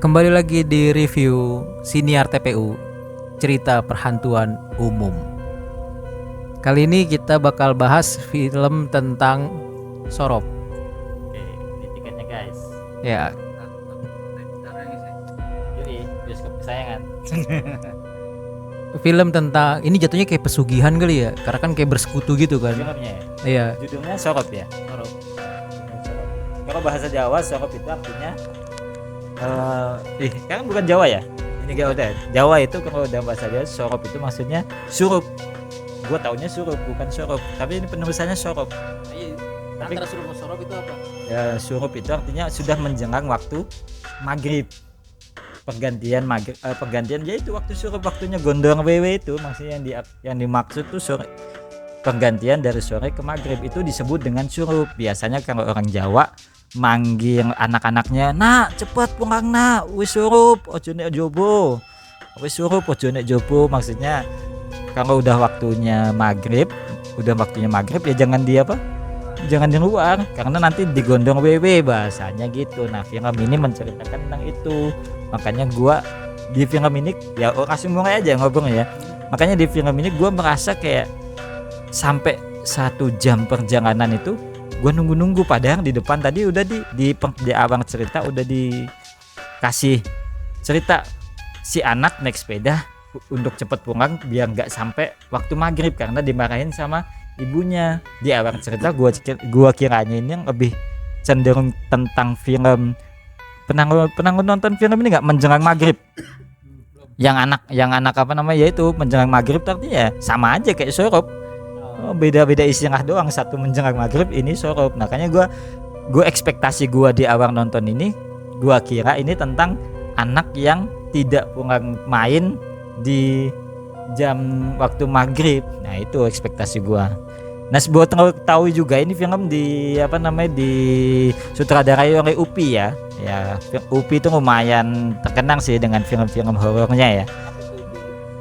Kembali lagi di review Siniar TPU, cerita perhantuan umum. Kali ini kita bakal bahas film tentang Sorop. Oke, ini tiketnya guys. Ya, Jadi bioskop kesayangan. film tentang ini jatuhnya kayak pesugihan kali ya, karena kan kayak bersekutu gitu kan. Filmnya ya. Iya. Judulnya Sorop ya. Sorop. Kalau bahasa Jawa Sorop itu artinya kan bukan Jawa ya. Ini gak udah. Jawa itu kalau dalam bahasa Jawa Sorop itu maksudnya surup. Gua taunya surup bukan sorop, tapi ini penulisannya sorop. Antara surup sama sorop itu apa? Ya, surup itu artinya sudah menjelang waktu maghrib. Pergantian yaitu waktu surup, waktunya gondong wewe itu maksudnya yang dimaksud tuh sore, pergantian dari sore ke maghrib itu disebut dengan surup. Biasanya kalau orang Jawa manggil anak-anaknya, "Nak, cepat pulang nak, wis surup, ojo nek jobo." Wis surup ojo nek jobo maksudnya kalau udah waktunya maghrib ya jangan di luar karena nanti digondong wewe bahasanya gitu. Nah, film ini menceritakan tentang itu. Makanya gua di film ini ya langsung mulai aja ngobrol ya. Makanya di film ini gua merasa kayak sampai 1 jam perjalanan itu gua nunggu padahal di depan tadi udah di awal cerita udah dikasih cerita si anak naik sepeda untuk cepat pulang biar nggak sampai waktu maghrib karena dimarahin sama ibunya. Di awal cerita gua kiranya ini yang lebih cenderung tentang film. Pernah nonton film ini nggak, menjelang maghrib? Yang anak apa namanya yaitu menjelang maghrib, artinya sama aja kayak sorop. Beda-beda istilah doang, satu menjelang maghrib, ini sorop. Makanya gua ekspektasi gua di awal nonton ini, gua kira ini tentang anak yang tidak pulang main di jam waktu maghrib. Nah, itu ekspektasi gua. Nah, buat tahu juga ini film di sutradarai oleh Upi ya. Ya, Upi itu lumayan terkenal sih dengan film-film horornya ya.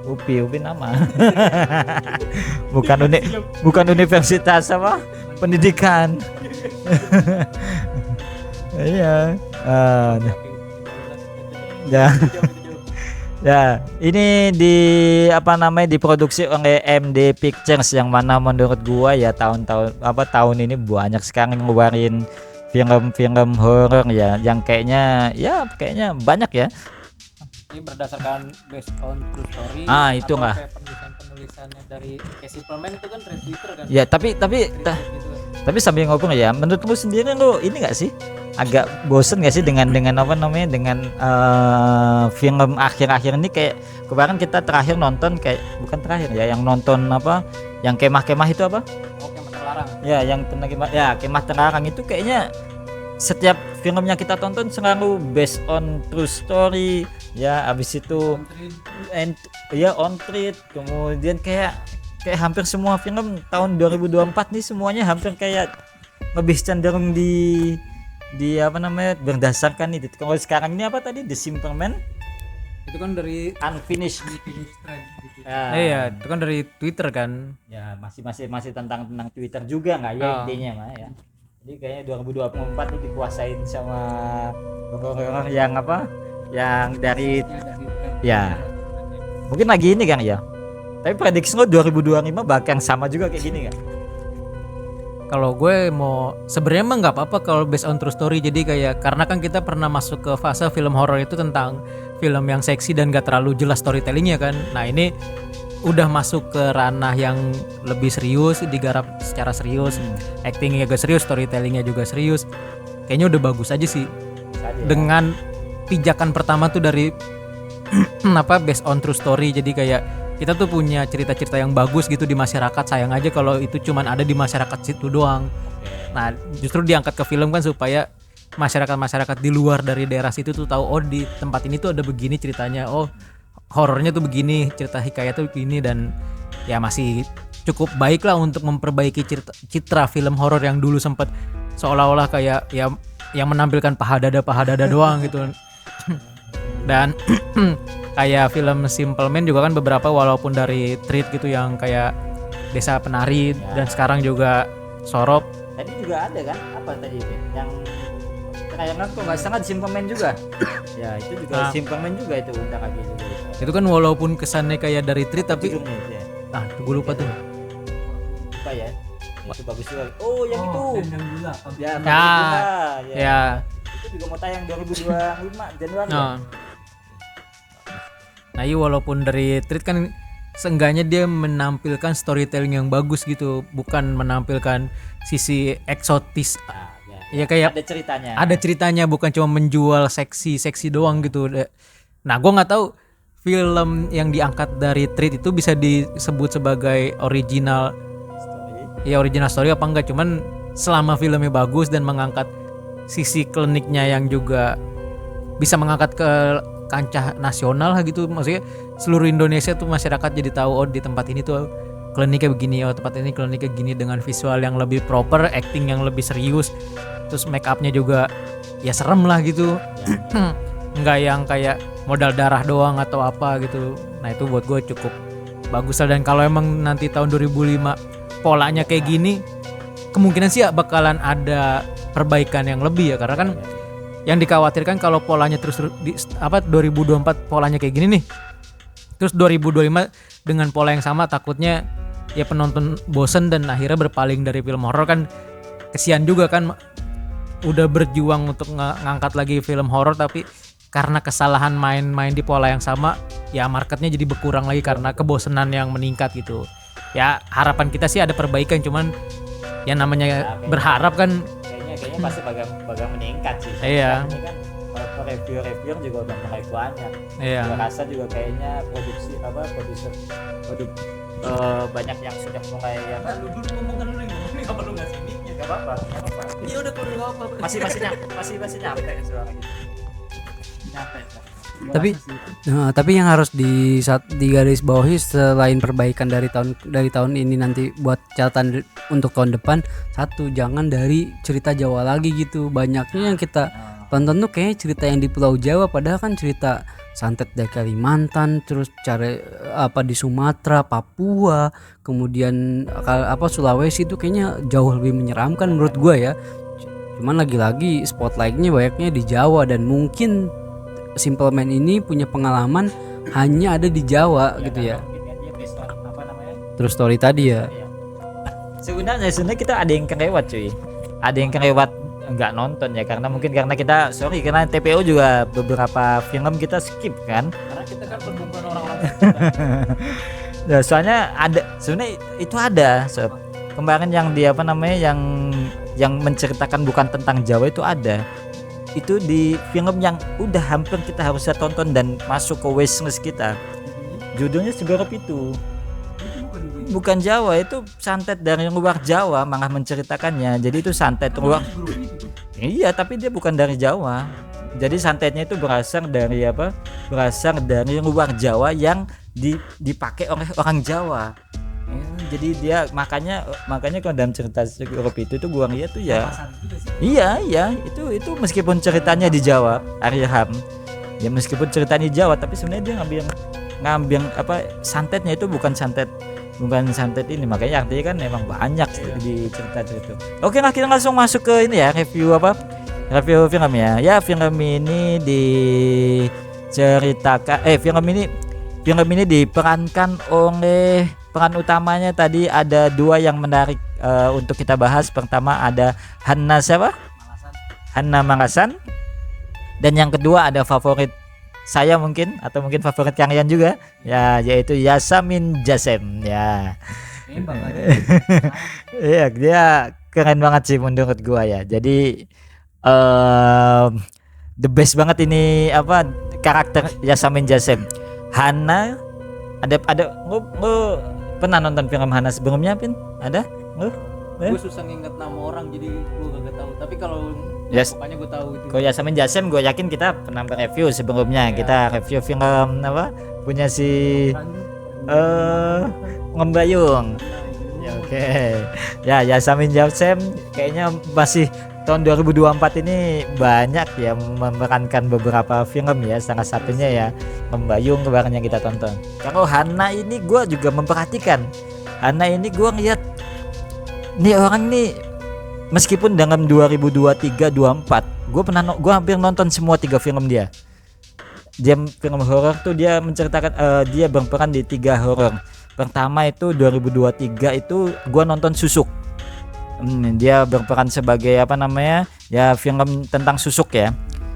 Upi nama. bukan universitas apa? Pendidikan. Iya. Ya, ini diproduksi oleh MD Pictures yang mana menurut gua ya tahun ini banyak sekali ngeluarin film-film horor ya yang kayaknya banyak ya. Ini berdasarkan based on true story. Itu lah. Penulisannya dari Simpleman itu kan thread Twitter kan. Ya, tapi sambil ngobrol ya, menurut lu sendiri lu ini enggak sih agak bosen gak sih dengan film akhir-akhir ini? Kayak kemarin kita terakhir nonton, kayak bukan terakhir ya, yang nonton yang kemah-kemah itu apa? Kemah terlarang. Ya, yang kemah terlarang itu kayaknya setiap filmnya kita tonton selalu based on true story ya, abis itu on treat. Kemudian kayak hampir semua film tahun 2024 nih semuanya hampir kayak lebih cenderung berdasarkan itu. Kalau sekarang ini apa tadi, The Simple Man itu kan dari Unfinished Thread gitu. Iya, itu kan dari Twitter kan. Ya, masih tentang Twitter juga nggak ya intinya mah ya. Jadi kayaknya 2024 ini dikuasain sama orang-orang yang dari ya mungkin lagi ini kan ya. Tapi prediksi lo 2025 bakal sama juga kayak gini kan? Kalau gue mau sebenarnya mah nggak apa-apa kalau based on true story. Jadi kayak karena kan kita pernah masuk ke fase film horor itu tentang film yang seksi dan gak terlalu jelas storytellingnya kan. Nah, ini udah masuk ke ranah yang lebih serius, digarap secara serius, actingnya juga serius, storytellingnya juga serius. Kayaknya udah bagus aja sih. Dengan pijakan pertama tuh dari based on true story. Jadi kayak kita tuh punya cerita-cerita yang bagus gitu di masyarakat. Sayang aja kalau itu cuman ada di masyarakat situ doang. Nah, justru diangkat ke film kan supaya masyarakat di luar dari daerah situ tuh tahu, oh di tempat ini tuh ada begini ceritanya, oh horornya tuh begini, cerita hikayat tuh begini. Dan ya masih cukup baik lah untuk memperbaiki citra film horor yang dulu sempat seolah-olah kayak ya yang menampilkan paha dada doang gitu. Dan kayak film Simple Man juga kan beberapa walaupun dari treat gitu yang kayak Desa Penari dan sekarang juga Sorop. Tadi juga ada kan apa tadi itu yang tayangan kok nggak salah di Superman juga. Ya itu juga Superman juga itu undang lagi juga. Itu kan walaupun kesannya kayak dari treat tapi Judulnya itu ya. gue lupa tuh. Apa ya? Itu bagus juga. Oh yang itu. Ya. Ya. Itu juga mau tayang 2025 Januari. Nah iya, walaupun dari treat kan seenggaknya dia menampilkan storytelling yang bagus gitu, bukan menampilkan sisi eksotis. Ya kayak ada ceritanya bukan cuma menjual seksi doang gitu. Nah gue nggak tahu film yang diangkat dari treat itu bisa disebut sebagai original story apa enggak, cuman selama filmnya bagus dan mengangkat sisi kliniknya yang juga bisa mengangkat ke kancah nasional gitu, maksudnya seluruh Indonesia tuh masyarakat jadi tahu oh di tempat ini tuh kliniknya begini, oh tempat ini kliniknya gini, dengan visual yang lebih proper, acting yang lebih serius, terus make upnya juga ya serem lah gitu. Enggak yang kayak modal darah doang atau apa gitu. Nah itu buat gue cukup bagus lah. Dan kalau emang nanti tahun 2005 polanya kayak gini, kemungkinan sih bakalan ada perbaikan yang lebih ya, karena kan yang dikhawatirkan kalau polanya terus 2024 polanya kayak gini nih, terus 2025 dengan pola yang sama, takutnya ya penonton bosen dan akhirnya berpaling dari film horor. Kan kesian juga kan, udah berjuang untuk ngangkat lagi film horor tapi karena kesalahan main di pola yang sama, ya marketnya jadi berkurang lagi karena kebosenan yang meningkat gitu. Ya harapan kita sih ada perbaikan, cuman yang namanya berharap kan kayaknya pasti bakal meningkat sih. Iya. Ini kan review juga udah mulai banyak. Iya. Gua rasa juga kayaknya produser banyak yang sudah mulai yang lu dulu ngomongin lu ini apa lu enggak sini? Enggak apa-apa. Iya udah keluar apa? Masih nyampe suara gitu. Nyampe. Tapi yang harus digaris bawahi selain perbaikan dari tahun ini nanti buat catatan untuk tahun depan, satu, jangan dari cerita Jawa lagi gitu. Banyaknya yang kita tonton tuh kayaknya cerita yang di Pulau Jawa, padahal kan cerita santet dari Kalimantan, terus cara di Sumatera, Papua, kemudian Sulawesi itu kayaknya jauh lebih menyeramkan menurut gua ya. Cuman lagi-lagi spotlightnya banyaknya di Jawa, dan mungkin Simple Man ini punya pengalaman hanya ada di Jawa gitu ya. Terus story tadi ya. Sebenarnya kita ada yang kelewat cuy. Ada yang kelewat nggak nonton ya, karena kita karena TPO juga beberapa film kita skip kan. Karena kita kan perkumpulan orang-orang. Nah, soalnya sebenarnya itu ada. Kemarin yang yang menceritakan bukan tentang Jawa itu ada. Itu di film yang udah hampir kita harusnya tonton dan masuk ke wishlist kita. Judulnya Segorop itu. Bukan Jawa, itu santet dari luar Jawa malah menceritakannya. Jadi itu santet luar. Iya, tapi dia bukan dari Jawa. Jadi santetnya itu berasal dari luar Jawa yang dipakai oleh orang Jawa. Jadi dia makanya kalau dalam cerita Segorop itu gua lihat tuh ya. Iya, itu meskipun ceritanya di Jawa, Ariham. Ya meskipun ceritanya di Jawa, tapi sebenarnya dia ngambil santetnya itu bukan santet ini, makanya artinya kan memang banyak di cerita itu. Oke lah, kita langsung masuk ke ini ya, review film ya. Ya film ini diceritakan film ini diperankan oleh peran utamanya tadi ada dua yang menarik untuk kita bahas. Pertama ada Hanna Manggasan, dan yang kedua ada favorit saya mungkin favorit kalian juga ya, yaitu Yasamin Jasem ya. Iya, dia keren banget sih menurut gua ya. Jadi the best banget ini karakter Yasamin Jasem. Hana ada lu pernah nonton film Hana sebelumnya, Pin? Ada? Gue susah nginget nama orang jadi gue gak tahu. Tapi kalau pokoknya gue tahu itu. Kalau Yasamin Jasem gue yakin kita pernah review sebelumnya. Ya. Kita review film punya si Ngembayung. Ya, oke. Ya, Yasamin Jasem kayaknya masih tahun 2024 ini banyak ya memerankan beberapa film ya, salah satunya ya Membayung kemarin yang kita tonton. Kalau Hana ini gue juga memperhatikan. Hana ini gue ngeliat nih orang nih meskipun dalam 2023 24 gue hampir nonton semua 3 film dia. Dia film horor tuh dia menceritakan dia berperan di 3 horor. Pertama itu 2023 itu gue nonton Susuk. Dia berperan sebagai apa namanya ya, film tentang susuk ya,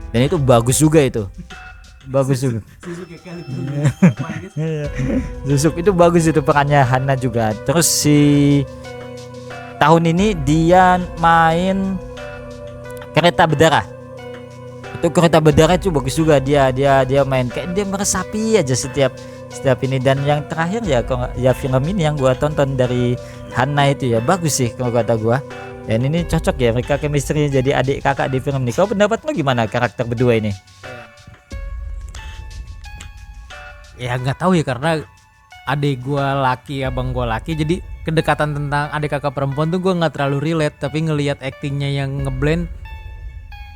dan itu bagus juga itu. Bagus juga. Susuk itu bagus itu, perannya Hana juga. Terus si tahun ini dia main Kereta Berdarah. Itu Kereta Berdarah itu bagus juga, dia main kayak dia meresapi aja setiap ini. Dan yang terakhir ya film ini yang gua tonton dari Hana itu ya bagus sih kalau kata gua. Dan ini cocok ya mereka chemistry jadi adik kakak di film ini. Kau pendapat lo gimana karakter berdua ini? Ya nggak tahu ya, karena adik gua laki, abang gua laki, jadi kedekatan tentang adik kakak perempuan tuh gua nggak terlalu relate. Tapi ngelihat aktingnya yang ngeblend,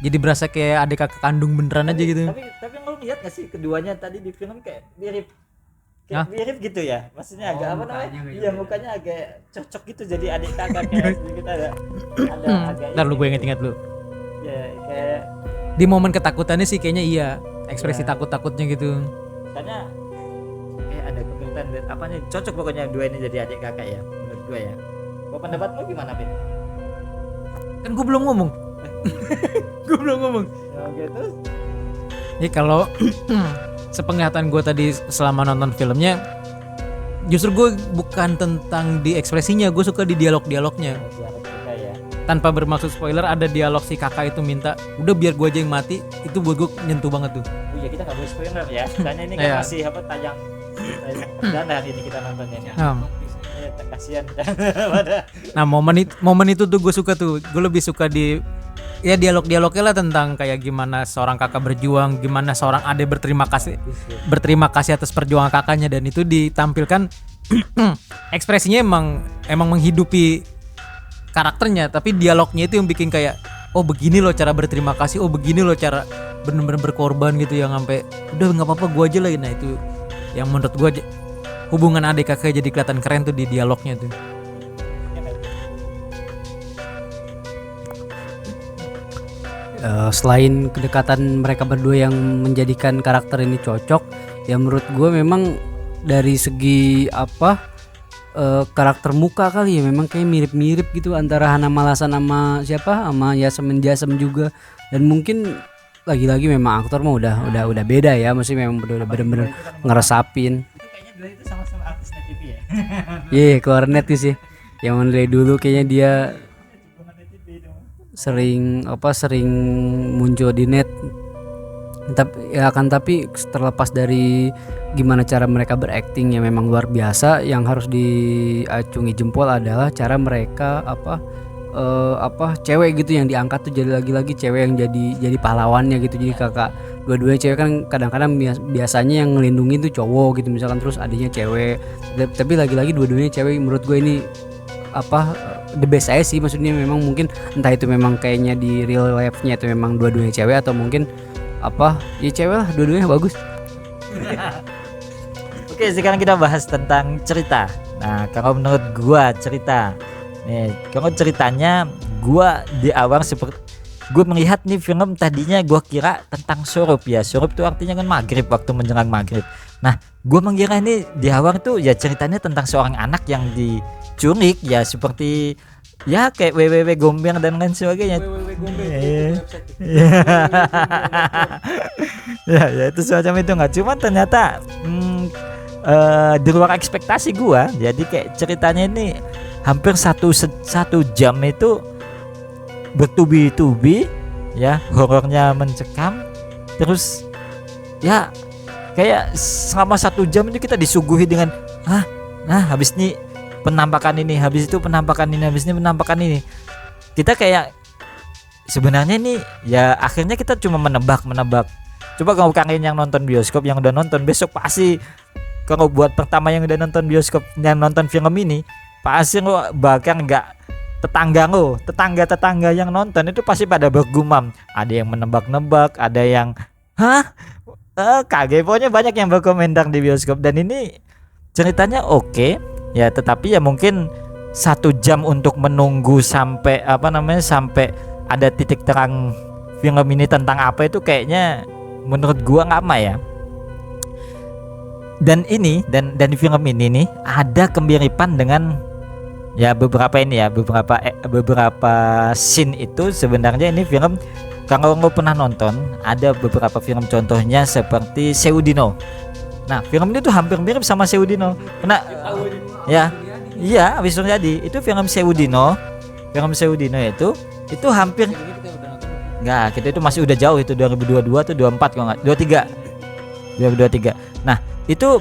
jadi berasa kayak adik kakak kandung beneran aja gitu. Tapi lo lihat gak sih keduanya tadi di film kayak mirip Hah? mirip gitu ya, maksudnya agak apa namanya? Iya mukanya agak cocok gitu jadi adik kakak Iya. kayak kita ada agak. Ntar lu gue inget-inget lu. Ya kayak Di momen ketakutannya sih kayaknya iya, ekspresi Iya. takut-takutnya gitu. misalnya kayak ada kemiripan apa nih, cocok pokoknya dua ini jadi adik kakak ya menurut gue ya. Kau pendapat lo gimana, Pin? Kan gue belum ngomong. Gue belum ngomong. Ya oke, terus Ya kalau sepenglihatan gue tadi selama nonton filmnya, justru gue bukan tentang di ekspresinya, gue suka di dialog-dialognya. dialog kita ya. Tanpa bermaksud spoiler, ada dialog si kakak itu minta, udah biar gue aja yang mati, itu buat gue nyentuh banget tuh. Oh iya, kita nggak boleh spoiler ya. Soalnya ini kan Iya. masih apa tayang perdana hari ini kita nontonnya. Kasihan. Nah momen itu tuh gue suka tuh, gue lebih suka di ya dialog-dialognya lah tentang kayak gimana seorang kakak berjuang, gimana seorang adik berterima kasih atas perjuangan kakaknya, dan itu ditampilkan ekspresinya emang menghidupi karakternya, tapi dialognya itu yang bikin kayak oh begini loh cara berterima kasih, oh begini loh cara bener-bener berkorban gitu, yang sampai udah nggak apa-apa gue aja lah. Nah itu yang menurut gue hubungan adik kakak jadi kelihatan keren tuh di dialognya tuh. Selain kedekatan mereka berdua yang menjadikan karakter ini cocok, ya menurut gue memang dari segi karakter muka kali ya, memang kayak mirip-mirip gitu antara Hana Malasan sama siapa, sama Yasemin Jasem juga. Dan mungkin lagi-lagi memang aktor mah udah beda ya, maksudnya memang bener-bener ngeresapin. Itu kayaknya dua itu sama-sama artis net TV ya. Iya, keluar net tuh sih. Yang dari dulu kayaknya dia sering muncul di net. Tapi terlepas dari gimana cara mereka berakting yang memang luar biasa, yang harus diacungi jempol adalah cara mereka cewek gitu yang diangkat tuh jadi lagi-lagi cewek yang jadi pahlawannya gitu. Jadi kakak dua-duanya cewek kan, kadang-kadang biasanya yang ngelindungin tuh cowok gitu misalkan, terus adiknya cewek, tapi lagi-lagi dua-duanya cewek. Menurut gue ini the best aja sih, maksudnya memang mungkin entah itu memang kayaknya di real life-nya itu memang dua-duanya cewek, atau mungkin ya cewek lah, dua-duanya bagus. Oke, sekarang kita bahas tentang cerita. Nah, kalau menurut gua cerita nih, kalau ceritanya gua di awal seperti gue melihat nih film tadinya gua kira tentang surup ya. Surup tuh artinya kan maghrib, waktu menjelang maghrib. Nah, gua mengira ini di awal tuh ya ceritanya tentang seorang anak yang diculik ya, seperti ya kayak WWW Gombeng dan lain sebagainya. Ya itu semacam itu, nggak cuman ternyata di luar ekspektasi gua. Jadi kayak ceritanya ini hampir satu jam itu bertubi-tubi ya, horornya mencekam. Terus ya kayak selama 1 jam itu kita disuguhi dengan habis ini penampakan ini, habis itu penampakan ini, habis ini penampakan ini. Kita kayak sebenarnya ini ya akhirnya kita cuma menebak. Coba kalau kalian yang nonton bioskop, yang udah nonton, besok pasti kalau buat pertama yang udah nonton bioskop, yang nonton film ini, pasti lo bahkan nggak tetangga yang nonton itu pasti pada bergumam. Ada yang menebak-nebak, ada yang kaget. Pokoknya banyak yang berkomentar di bioskop. Dan ini ceritanya oke ya, tetapi ya mungkin 1 jam untuk menunggu sampai sampai ada titik terang film ini tentang apa, itu kayaknya menurut gua lama ya. Dan di film ini nih ada kemiripan dengan ya beberapa scene itu. Sebenarnya ini film, kalau lo pernah nonton, ada beberapa film contohnya seperti Seudino. Nah, film ini tuh hampir mirip sama Seudino. Kena ya. Iya, Abis Suryadi. Itu film Seudino. Film Seudino itu hampir enggak, kita itu masih udah jauh, itu 2022 tuh 24 kalau enggak 2023. Nah, itu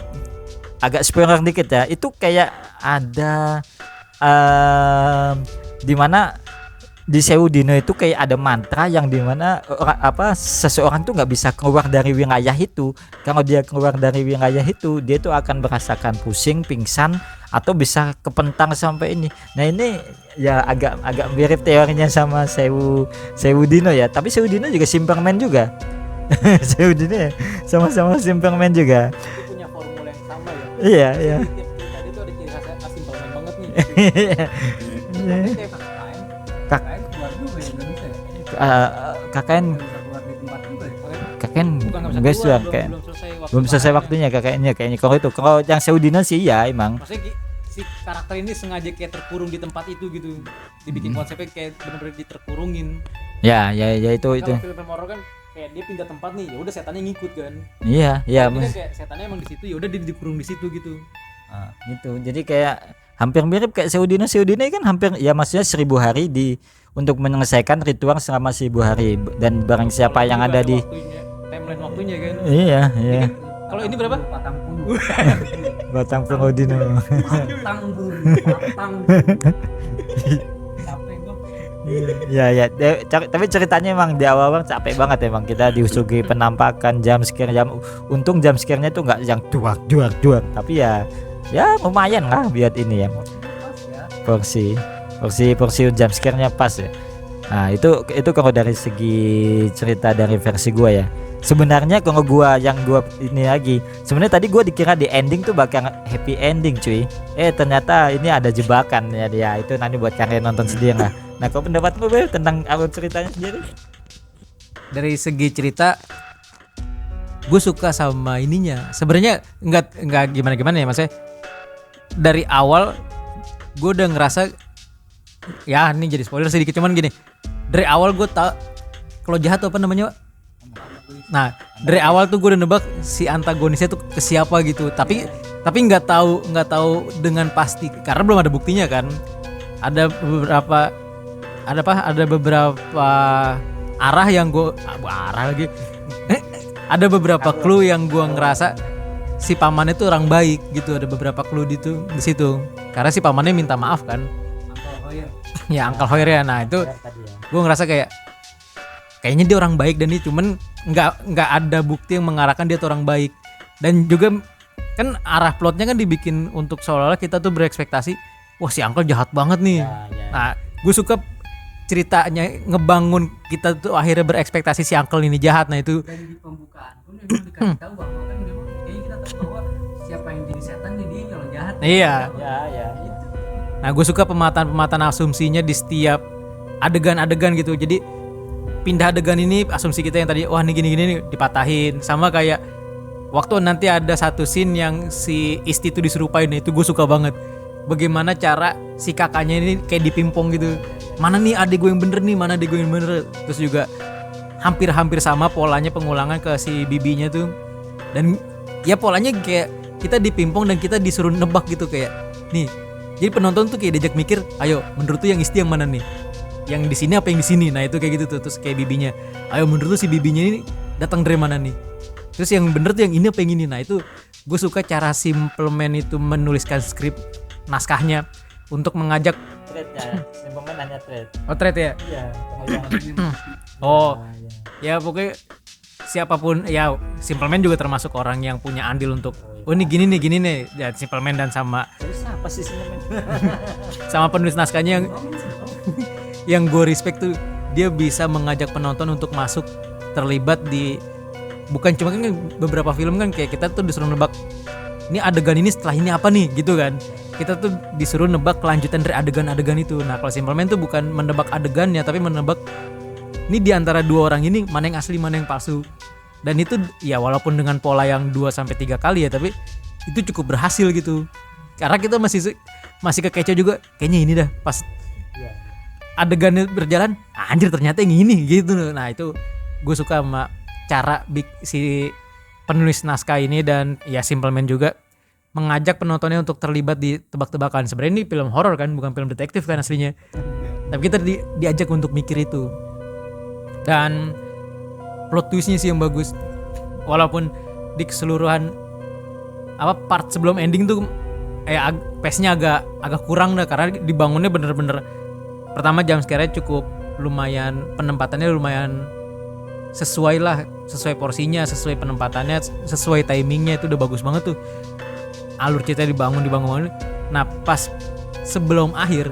agak spoiler dikit ya. Itu kayak ada di mana di Seudino itu kayak ada mantra yang dimana seseorang tuh nggak bisa keluar dari wilayah itu. Kalau dia keluar dari wilayah itu, dia tuh akan merasakan pusing, pingsan, atau bisa kepentang sampai ini. Nah, ini ya agak mirip teorinya sama Seudino ya. Tapi Seudino juga Superman juga. Seudino ya, sama-sama Superman juga. Dia punya formula yang sama ya. Iya. Tadi tuh ada ciri khasnya Superman banget nih. KKN keluar juga ya, nggak bisa ya? KKN Keluar di tempat juga ya? enggak sih, belum selesai waktunya kayaknya. Kalau yang Seudino sih ya emang. Maksudnya si karakter ini sengaja kayak terkurung di tempat itu gitu. Dibikin konsepnya kayak benar-benar diterkurungin. Ya itu. Kalau film horor kan kayak dia pindah tempat nih, ya udah setannya ngikut kan. Iya. Ini kan kayak setannya emang di situ, ya udah dia dikurung di situ gitu. Gitu. Jadi kayak hampir mirip kayak Seudino kan hampir ya, maksudnya 1000 hari untuk menyelesaikan ritual selama 1000 hari, dan barang siapa yang ada di timeline waktunya kan. Iya. Kan, kalau ini berapa? 40. Batang Seudino. Patang. Capek gua. Ya. Tapi ceritanya emang di awal capek banget emang, kita disuguhi penampakan jump scare. Untung jump scare-nya itu nggak yang duak. Tapi ya lumayan lah buat ini ya. Porsi jump scare-nya pas ya. Nah, itu kalau dari segi cerita dari versi gua ya. Sebenarnya kalau gua ini lagi, sebenarnya tadi gua dikira di ending tuh bakal happy ending cuy. Ternyata ini ada jebakan ya dia. Itu nanti buat kalian nonton sendiri lah. Nah, kalau pendapat lu Bel tentang alur ceritanya sendiri? Dari segi cerita gue suka sama ininya. Sebenarnya enggak gimana ya maksudnya. Dari awal gue udah ngerasa, ya ini jadi spoiler sedikit, cuman gini. Dari awal gue tau kalau jahat tuh apa namanya, Pak? Nah, dari awal tuh gue udah nebak si antagonisnya tuh ke siapa gitu. Tapi nggak tahu dengan pasti karena belum ada buktinya kan. Ada beberapa arah yang gue ada beberapa clue yang gue ngerasa si pamannya tuh orang baik gitu. Ada beberapa clue di situ. Karena si pamannya minta maaf kan. Ya, Uncle Hoyer ya. Nah, itu gue ngerasa kayaknya dia orang baik, dan dia cuman nggak ada bukti yang mengarahkan dia tuh orang baik. Dan juga kan arah plotnya kan dibikin untuk seolah-olah kita tuh berekspektasi, wah si Uncle jahat banget nih. Nah, gue suka ceritanya ngebangun kita tuh akhirnya berekspektasi si Uncle ini jahat. Nah, itu Dan di pembukaan pun memang dikasih tahu bahwa kan memang kayaknya kita tahu bahwa siapa yang jadi setan dia yang jahat. Ya. Itu. Nah, gue suka pemataan asumsinya di setiap adegan-adegan gitu. Jadi pindah adegan ini, asumsi kita yang tadi wah ini gini nih dipatahin. Sama kayak waktu nanti ada satu scene yang si Isti itu diserupain, itu gue suka banget. Bagaimana cara si kakaknya ini kayak dipimpong gitu. Mana nih adik gue yang bener nih, mana adik gue yang bener. Terus juga hampir sama polanya pengulangan ke si bibinya tuh. Dan ya polanya kayak kita dipimpong dan kita disuruh nebak gitu kayak nih. Jadi penonton tuh kayak diajak mikir, ayo menurut tuh yang Isti yang mana nih? Yang di sini apa yang di sini? Nah, itu kayak gitu tuh. Terus kayak bibinya, ayo menurut tuh si bibinya ini datang dari mana nih? Terus yang bener tuh yang ini apa yang ini? Nah, itu gue suka cara Simpleman itu menuliskan skrip naskahnya untuk mengajak Thread-nya, Simpleman hanya thread. oh thread ya? Iya, Oh, ya pokoknya siapapun ya, Simpleman juga termasuk orang yang punya andil untuk oh ini gini nih ya, Simpleman dan sama Terus apa sih Simpleman? sama penulis naskahnya yang gue respect tuh, dia bisa mengajak penonton untuk masuk terlibat di, bukan cuma kan beberapa film kan kayak kita tuh disuruh nebak ini adegan ini setelah ini apa nih gitu kan. kita tuh disuruh nebak kelanjutan dari adegan-adegan itu. Nah kalau Simple Man tuh bukan menebak adegannya, tapi menebak ini di antara dua orang ini mana yang asli mana yang palsu. Dan itu ya walaupun dengan pola yang 2-3 kali ya, tapi itu cukup berhasil gitu. Karena kita masih kekecoh juga, kayaknya ini dah pas adegannya berjalan, anjir ternyata yang ini gitu. Nah itu gue suka sama cara si penulis naskah ini, dan ya Simple Man juga mengajak penontonnya untuk terlibat di tebak-tebakan. Sebenarnya ini film horor kan, bukan film detektif kan aslinya. Tapi kita diajak untuk mikir itu. Dan plot twistnya sih yang bagus. Walaupun di keseluruhan part sebelum ending tuh pace-nya agak kurang dah, karena dibangunnya bener-bener. Pertama jam scare-nya cukup lumayan, penempatannya lumayan sesuai porsinya, sesuai penempatannya, sesuai timingnya, itu udah bagus banget tuh. Alur cerita dibangun. Nah pas sebelum akhir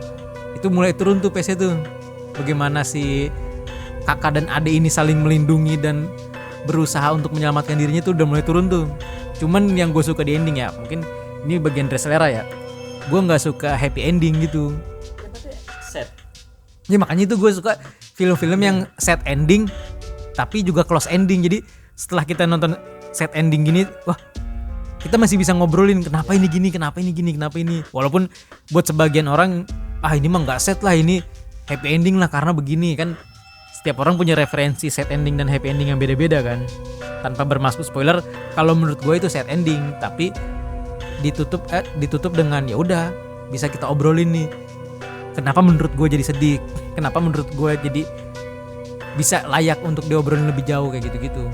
itu mulai turun tuh pace-nya tuh. Bagaimana si kakak dan adik ini saling melindungi dan berusaha untuk menyelamatkan dirinya tuh udah mulai turun tuh. Cuman yang gue suka di ending ya, mungkin ini bagian selera ya, gue nggak suka happy ending gitu. Set. Ya makanya itu gue suka film-film yang sad ending tapi juga close ending. Jadi setelah kita nonton sad ending gini, wah kita masih bisa ngobrolin kenapa ini gini. Walaupun buat sebagian orang, ini mah nggak sad lah, ini happy ending lah karena begini kan. Setiap orang punya referensi sad ending dan happy ending yang beda-beda kan. Tanpa bermaksud spoiler, kalau menurut gue itu sad ending, tapi ditutup dengan ya udah bisa kita obrolin nih. Kenapa menurut gue jadi sedih? Kenapa menurut gue jadi bisa layak untuk diobrolin lebih jauh kayak gitu-gitu.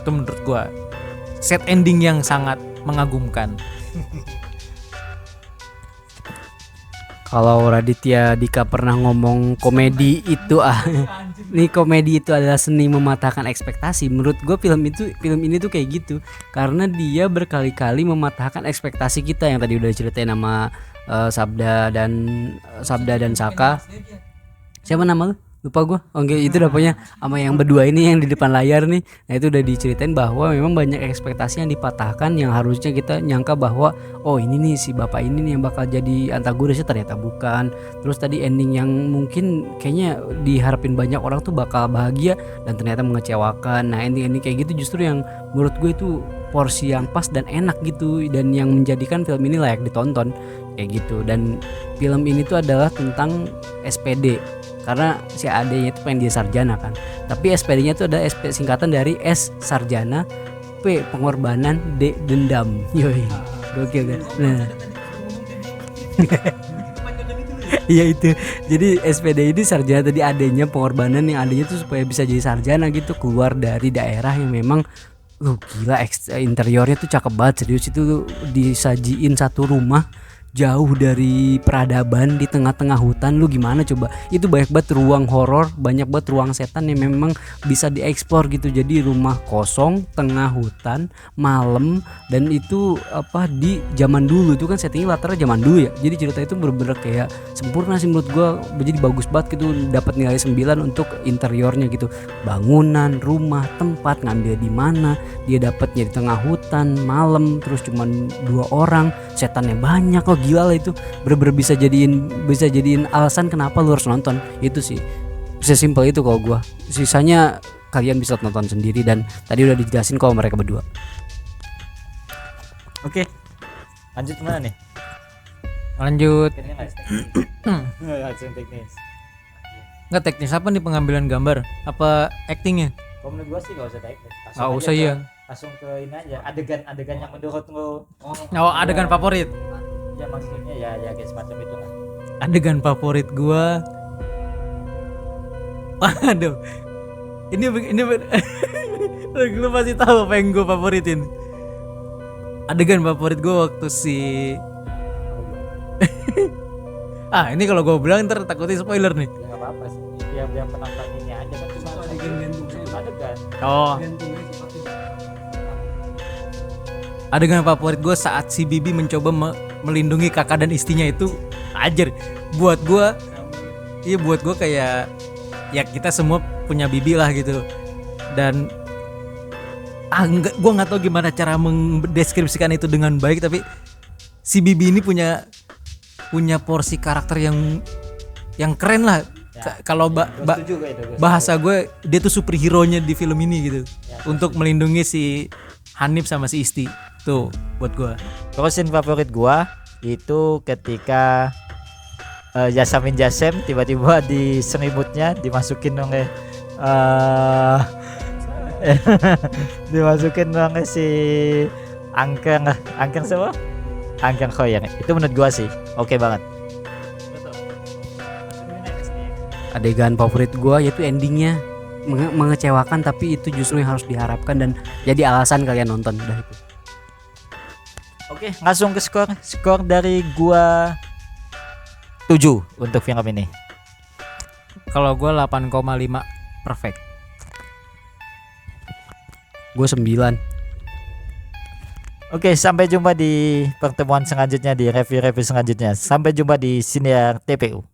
Itu menurut gue sad ending yang sangat mengagumkan. Kalau Raditya Dika pernah ngomong komedi itu nih komedi itu adalah seni mematahkan ekspektasi. Menurut gue film ini tuh kayak gitu, karena dia berkali-kali mematahkan ekspektasi kita yang tadi udah diceritain sama Sabda dan Saka. Siapa nama lu? Lupa gue. Oke, itu dapatnya sama yang berdua ini yang di depan layar nih. Nah itu udah diceritain bahwa memang banyak ekspektasi yang dipatahkan, yang harusnya kita nyangka bahwa oh ini nih si bapak ini nih yang bakal jadi antagonisnya, ternyata bukan. Terus tadi ending yang mungkin kayaknya diharapin banyak orang tuh bakal bahagia dan ternyata mengecewakan. Nah ending kayak gitu justru yang menurut gue itu porsi yang pas dan enak gitu, dan yang menjadikan film ini layak ditonton kayak gitu. Dan film ini tuh adalah tentang SPD, karena si adanya itu pengen dia sarjana kan, tapi SPD-nya itu ada SP singkatan dari S sarjana, P pengorbanan, D dendam. Yoi, gokil kan. Nah iya itu, jadi SPD ini sarjana, tadi adanya pengorbanan, yang adanya tuh supaya bisa jadi sarjana gitu, keluar dari daerah yang memang gila, interiornya tuh cakep banget, serius. Itu disajiin satu rumah jauh dari peradaban di tengah-tengah hutan. Lu gimana coba, itu banyak banget ruang horor, banyak banget ruang setan yang memang bisa dieksplor gitu. Jadi rumah kosong tengah hutan malam, dan itu di zaman dulu itu kan settingnya latarnya zaman dulu ya. Jadi cerita itu bener-bener kayak sempurna sih menurut gua, jadi bagus banget gitu. Dapat nilai 9 untuk interiornya gitu, bangunan, rumah, tempat ngambil di mana, dia dapatnya di tengah hutan malam, terus cuman 2 orang, setannya banyak. Oh gila lah, itu bener-bener bisa jadiin alasan kenapa lu harus nonton. Itu sih sesimpel itu kalau gua. Sisanya kalian bisa nonton sendiri, dan tadi udah dijelasin kalau mereka berdua. Oke. Lanjut kemana nih? Lanjut. Langsung teknis. Nggak teknis apa nih, pengambilan gambar apa actingnya? Kalau menurut gua sih nggak usah teknis. Nggak usah ya. Langsung ke ini aja, adegan yang menurut lo. Adegan favorit. Ya maksudnya ya kayak semacam itu lah. Adegan favorit gua. Waduh. Ini lu pasti tahu apa yang gua favoritin. Adegan favorit gua waktu si ini kalau gua bilang ntar takutnya spoiler nih. Ya enggak apa-apa sih. Yang penonton ini aja kan cuma adegan. Adegan favorit gue saat si Bibi mencoba melindungi kakak dan istrinya itu ajar. Buat gue kayak ya kita semua punya bibi lah gitu. Dan gue nggak tahu gimana cara mendeskripsikan itu dengan baik, tapi si Bibi ini punya porsi karakter yang keren lah. Kalau bahasa gue, dia tuh superhero-nya di film ini gitu. Untuk melindungi si Hanif sama si Isti. Tuh buat gue. Terus scene favorit gua itu ketika Yasamin Jasem tiba-tiba di selimutnya dimasukin oleh dimasukin oleh si Angkeng siapa? Angkeng Khoyang. Itu menurut gua sih oke banget. Adegan favorit gua yaitu endingnya mengecewakan, tapi itu justru yang harus diharapkan dan jadi alasan kalian nonton. Udah itu. Oke, langsung ke skor dari gua 7 untuk film ini. Kalau gue 8,5 perfect. Gue 9. Oke, sampai jumpa di pertemuan selanjutnya, di review-review selanjutnya. Sampai jumpa di Siniar TPU.